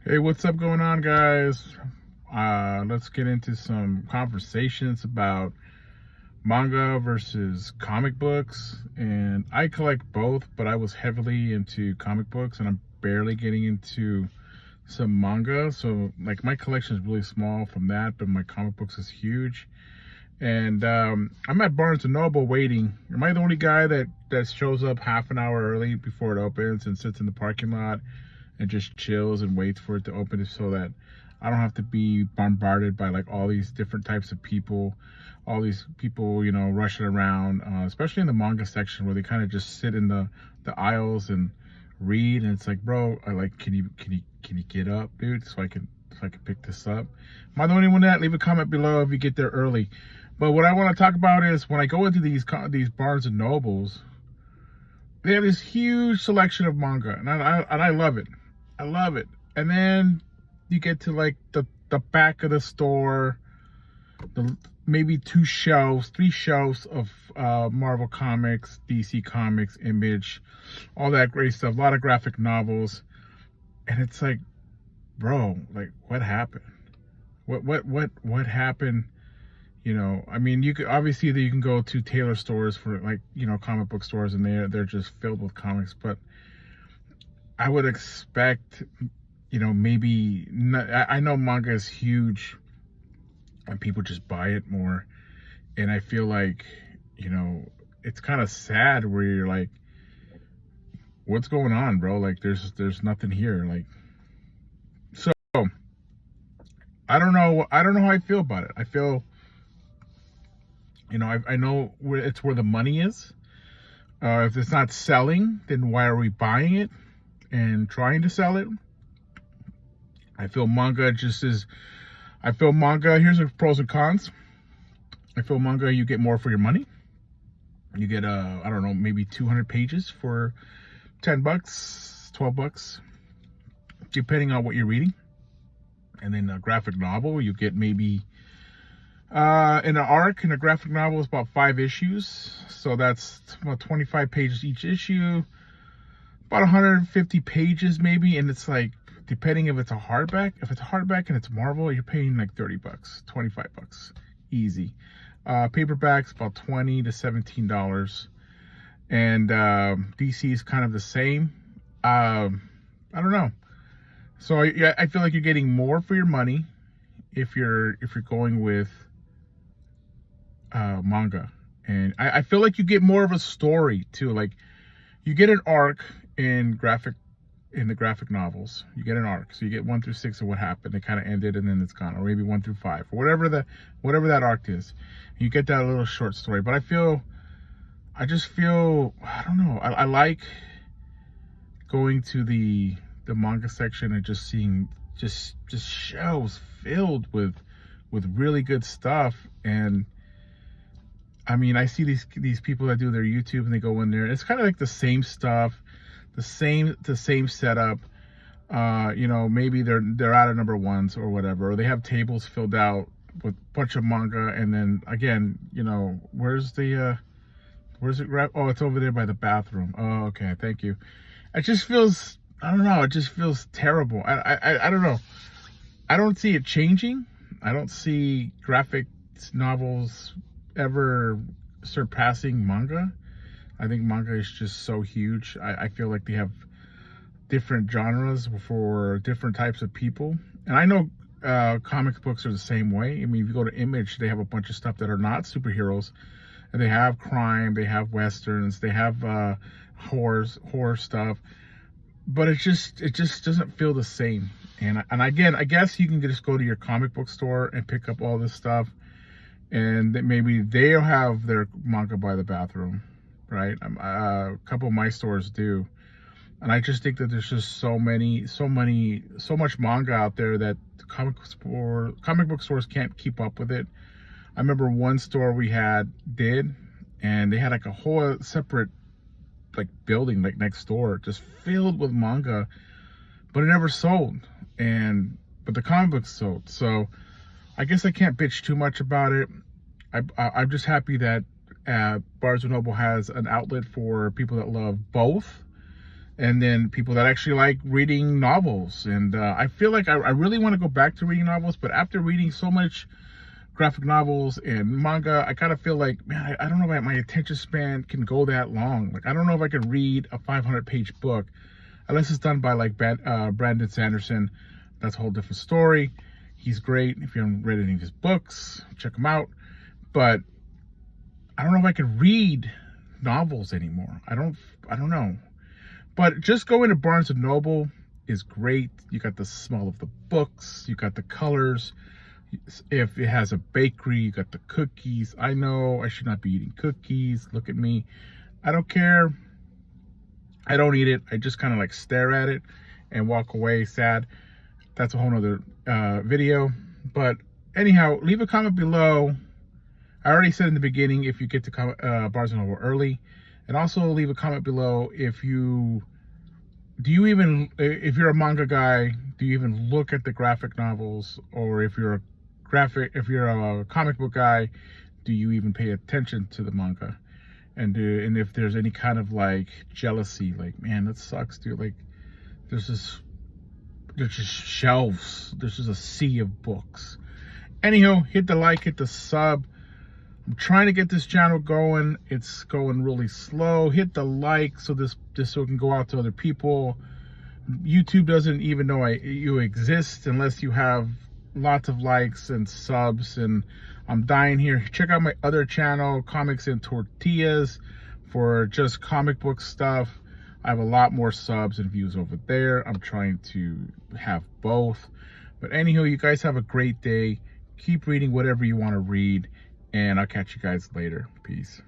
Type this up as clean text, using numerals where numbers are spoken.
Hey, what's up going on, guys? Let's get into some conversations about manga versus comic books. And I collect both, but I was heavily into comic books and I'm barely getting into some manga. So like my collection is really small from that, but my comic books is huge. And I'm at Barnes and Noble waiting. Am I the only guy that shows up half an hour early before it opens and sits in the parking lot and just chills and waits for it to open, so that I don't have to be bombarded by like all these different types of people, all these people, rushing around, especially in the manga section where they kind of just sit in the aisles and read. And it's like, bro, I like, can you get up, dude, so I can pick this up? Am I the only one that? Leave a comment below if you get there early. But what I want to talk about is when I go into these Barnes and Nobles, they have this huge selection of manga, and I love it. I love it. And then you get to like the back of the store, maybe three shelves of Marvel Comics, DC Comics, Image, all that great stuff. A lot of graphic novels, and it's like, bro, like what happened? What happened? I mean, you could obviously you can go to tailor stores for like comic book stores, and they're just filled with comics, but I would expect, maybe not, I know manga is huge and people just buy it more. And I feel like, it's kind of sad where you're like, what's going on, bro? Like there's nothing here. Like, so I don't know how I feel about it. I feel, I know it's where the money is. If it's not selling, then why are we buying it and trying to sell it? I feel manga here's the pros and cons. I feel manga, you get more for your money. You get, I don't know, maybe 200 pages for $10, $12, depending on what you're reading. And then a graphic novel, you get maybe, in a graphic novel is about 5 issues. So that's about 25 pages each issue, about 150 pages maybe. And it's like, depending if it's a hardback. If it's a hardback and it's Marvel, you're paying like $30, $25, easy. Paperbacks about $20 to $17, and DC is kind of the same. I don't know. So I feel like you're getting more for your money if you're going with manga, and I feel like you get more of a story too. Like you get an arc in the graphic novels. You get an arc, so you get 1 through 6 of what happened. It kind of ended and then it's gone, or maybe 1 through 5, or whatever that arc is. You get that little short story. But I just feel, I don't know. I like going to the manga section and just seeing just shelves filled with really good stuff. And I mean, I see these people that do their YouTube and they go in there. It's kind of like the same stuff. The same setup. Maybe they're out of number ones or whatever, or they have tables filled out with a bunch of manga, and then again, where's it? Oh, it's over there by the bathroom. Oh, okay, thank you. It just feels, I don't know, it just feels terrible. I don't know. I don't see it changing. I don't see graphic novels ever surpassing manga. I think manga is just so huge. I feel like they have different genres for different types of people. And I know comic books are the same way. I mean, if you go to Image, they have a bunch of stuff that are not superheroes. And they have crime, they have westerns, they have horror stuff. But it just doesn't feel the same. And again, I guess you can just go to your comic book store and pick up all this stuff. And maybe they'll have their manga by the bathroom. Right, a couple of my stores do, and I just think that there's just so much manga out there that comic book stores can't keep up with it. I remember one store we did, and they had like a whole separate like building like next door, just filled with manga, but it never sold, but the comic books sold. So I guess I can't bitch too much about it. I'm just happy that Barnes & Noble has an outlet for people that love both. and then people that actually like reading novels. And I feel like I really want to go back to reading novels, but after reading so much graphic novels and manga, I kind of feel like, man, I don't know if my attention span can go that long. Like, I don't know if I could read a 500-page book unless it's done by like Brandon Sanderson. That's a whole different story. He's great. If you haven't read any of his books, check him out. But I don't know if I could read novels anymore. I don't know. But just going to Barnes & Noble is great. You got the smell of the books. You got the colors. If it has a bakery, you got the cookies. I know I should not be eating cookies. Look at me. I don't care. I don't eat it. I just kind of like stare at it and walk away sad. That's a whole nother video. But anyhow, leave a comment below. I already said in the beginning, if you get to Barnes & Noble early. And also leave a comment below if you're a manga guy, do you even look at the graphic novels? Or if you're a comic book guy, do you even pay attention to the manga? And if there's any kind of like jealousy, like, man, that sucks, dude. Like, there's just shelves. There's just a sea of books. Anyhow, hit the like, hit the sub. I'm trying to get this channel going. It's going really slow. Hit the like so so it can go out to other people. YouTube doesn't even know you exist unless you have lots of likes and subs. And I'm dying here. Check out my other channel, Comics and Tortillas, for just comic book stuff. I have a lot more subs and views over there. I'm trying to have both. But anyhow, you guys have a great day. Keep reading whatever you want to read. And I'll catch you guys later. Peace.